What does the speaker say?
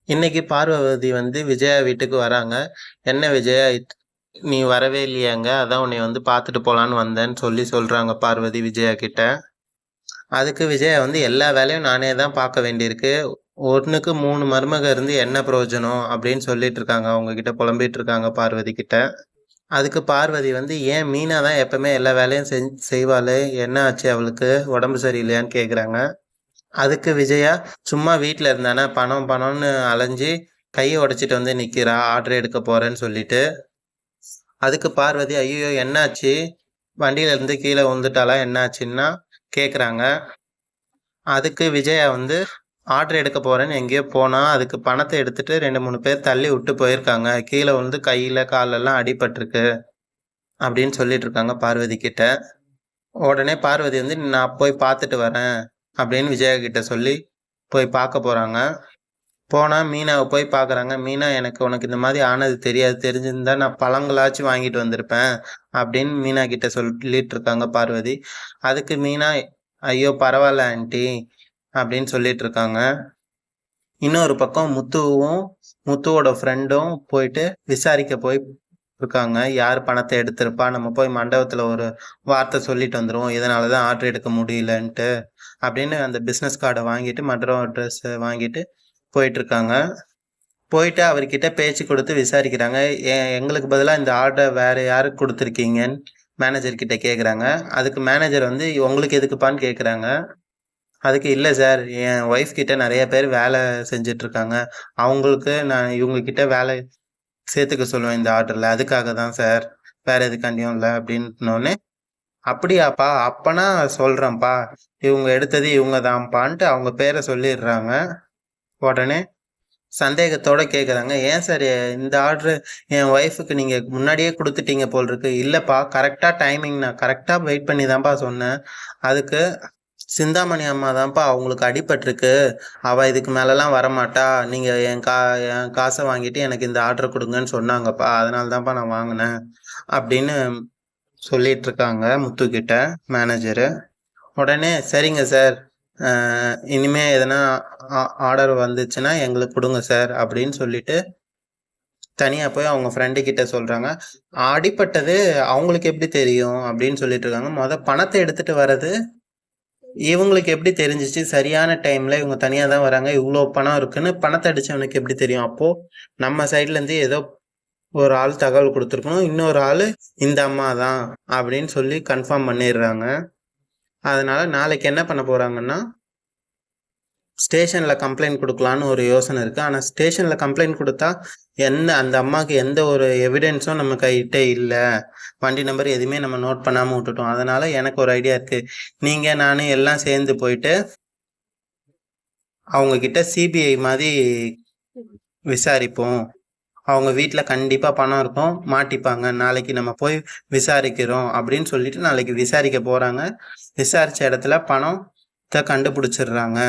இன்னைக்கு பார்வதி வந்து விஜயா வீட்டுக்கு வராங்க. என்ன விஜயா, நீ வரவே இல்லையாங்க? அதான் உன்னை வந்து பார்த்துட்டு போலான்னு வந்தேன்னு சொல்றாங்க பார்வதி விஜயா கிட்ட. அதுக்கு விஜயா வந்து எல்லா வேலையும் நானே தான் பார்க்க வேண்டியிருக்கு. ஒண்ணுக்கு 3 மருமக இருந்து என்ன பிரயோஜனம் அப்படின்னு சொல்லிட்டு இருக்காங்க. அவங்க கிட்ட புலம்பிட்டு இருக்காங்க பார்வதி கிட்ட. அதுக்கு பார்வதி வந்து ஏன் மீனா தான் எப்பவுமே எல்லா வேலையும் செய்வாளே, என்ன ஆச்சு அவளுக்கு? உடம்பு சரியில்லையான்னு கேக்குறாங்க. அதுக்கு விஜயா சும்மா வீட்டில் இருந்தானே பணம் பணம்னு அலைஞ்சு கையை உடைச்சிட்டு வந்து நிற்கிறா ஆர்டர் எடுக்க போறேன்னு சொல்லிட்டு. அதுக்கு பார்வதி ஐயோ என்னாச்சு, வண்டியில இருந்து கீழே விழுந்துட்டாளா என்னாச்சுன்னா கேட்குறாங்க. அதுக்கு விஜயா வந்து ஆர்டர் எடுக்க போறேன்னு எங்கேயோ போனா அதுக்கு பணத்தை எடுத்துட்டு 2-3 பேர் தள்ளி விட்டு போயிருக்காங்க, கீழே வந்து கையில காலெல்லாம் அடிபட்டிருக்கு அப்படின்னு சொல்லிட்டு இருக்காங்க பார்வதி கிட்ட. உடனே பார்வதி வந்து நான் போய் பார்த்துட்டு வரேன் அப்படின்னு விஜயா கிட்ட சொல்லி போய் பார்க்க போறாங்க. போனா மீனாவை போய் பார்க்குறாங்க. மீனா உனக்கு இந்த மாதிரி ஆனது தெரியாது, தெரிஞ்சிருந்தா நான் பழங்களாச்சும் வாங்கிட்டு வந்திருப்பேன் அப்படின்னு மீனா கிட்ட சொல்லிட்டு இருக்காங்க பார்வதி. அதுக்கு மீனா ஐயோ பரவாயில்ல ஆண்டி அப்படின்னு சொல்லிட்டு இருக்காங்க. இன்னொரு பக்கம் முத்துவோட ஃப்ரெண்டும் போயிட்டு விசாரிக்க போய் இருக்காங்க. யார் பணத்தை எடுத்திருப்பா, நம்ம போய் மண்டபத்துல ஒரு வார்த்தை சொல்லிட்டு வந்துருவோம், இதனாலதான் ஆர்டர் எடுக்க முடியலன்ட்டு அப்படின்னு அந்த பிஸ்னஸ் கார்டை வாங்கிட்டு மண்டபம் அட்ரஸ் வாங்கிட்டு போயிட்டு இருக்காங்க. போயிட்டு அவர்கிட்ட பேச்சு கொடுத்து விசாரிக்கிறாங்க. எங்களுக்கு பதிலாக இந்த ஆர்டர் வேற யாருக்கு கொடுத்துருக்கீங்கன்னு மேனேஜர் கிட்ட கேட்குறாங்க. அதுக்கு மேனேஜர் வந்து உங்களுக்கு எதுக்குப்பான்னு கேட்குறாங்க. அதுக்கு இல்லை சார், என் ஒய்ஃப் கிட்ட நிறைய பேர் வேலை செஞ்சுட்டு இருக்காங்க, அவங்களுக்கு நான் இவங்க கிட்ட வேலை சேர்த்துக்க சொல்லுவேன் இந்த ஆர்டர்ல, அதுக்காக தான் சார், வேற எதுக்காண்டியும் இல்லை அப்படின்னோடனே அப்படியாப்பா அப்பனா சொல்றேன்ப்பா, இவங்க எடுத்தது இவங்க தான்ப்பான்ட்டு அவங்க பேரை சொல்லிடுறாங்க. உடனே சந்தேகத்தோட கேட்குறாங்க, ஏன் சார் இந்த ஆர்டரு என் ஒய்ஃபுக்கு நீங்கள் முன்னாடியே கொடுத்துட்டீங்க போல் இருக்கு. இல்லைப்பா கரெக்டாக டைமிங், நான் கரெக்டாக வெயிட் பண்ணி தான்ப்பா சொன்னேன். அதுக்கு சிந்தாமணி அம்மா தான்ப்பா அவங்களுக்கு அடிபட்டிருக்கு, அவள் இதுக்கு மேலெலாம் வரமாட்டா, நீங்கள் என் காசை வாங்கிட்டு எனக்கு இந்த ஆர்டர் கொடுங்கன்னு சொன்னாங்கப்பா, அதனால தான்ப்பா நான் வாங்கினேன் அப்படின்னு சொல்லிட்டு இருக்காங்க முத்துக்கிட்ட மேனேஜரு. உடனே சரிங்க சார், இனிமே எதனா ஆர்டர் வந்துச்சுன்னா எங்களுக்கு கொடுங்க சார் அப்படின்னு சொல்லிட்டு தனியாக போய் அவங்க ஃப்ரெண்டு கிட்ட சொல்கிறாங்க. அடிப்பட்டது அவங்களுக்கு எப்படி தெரியும் அப்படின்னு சொல்லிட்டு இருக்காங்க. பணத்தை எடுத்துட்டு வர்றது இவங்களுக்கு எப்படி தெரிஞ்சிச்சு, சரியான டைம்ல இவங்க தனியாக தான் வராங்க, இவ்வளோ பணம் இருக்குன்னு பணத்தை அடிச்சவனுக்கு எப்படி தெரியும்? அப்போ நம்ம சைட்லேருந்து ஏதோ ஒரு ஆள் தகவல் கொடுத்துருக்கணும், இன்னொரு ஆள் இந்த அம்மா தான் அப்படின்னு சொல்லி கன்ஃபார்ம் பண்ணிடுறாங்க. அதனால நாளைக்கு என்ன பண்ண போறாங்கன்னா ஸ்டேஷன்ல கம்ப்ளைண்ட் கொடுக்கலான்னு ஒரு யோசனை இருக்கு. ஆனா ஸ்டேஷன்ல கம்ப்ளைண்ட் கொடுத்தா அந்த அம்மாவுக்கு எந்த ஒரு எவிடன்ஸும் நம்ம கைகிட்ட இல்லை, வண்டி நம்பர் எதுவுமே நம்ம நோட் பண்ணாம விட்டுட்டோம். அதனால எனக்கு ஒரு ஐடியா இருக்கு, நீங்க நானும் எல்லாம் சேர்ந்து போயிட்டு அவங்க கிட்ட சிபிஐ மாதிரி விசாரிப்போம், அவங்க வீட்டில் கண்டிப்பாக பணம் இருக்கும், மாட்டிப்பாங்க, நாளைக்கு நம்ம போய் விசாரிக்கிறோம் அப்படின்னு சொல்லிட்டு நாளைக்கு விசாரிக்க போகிறாங்க. விசாரித்த இடத்துல பணத்தை கண்டுபிடிச்சிடுறாங்க.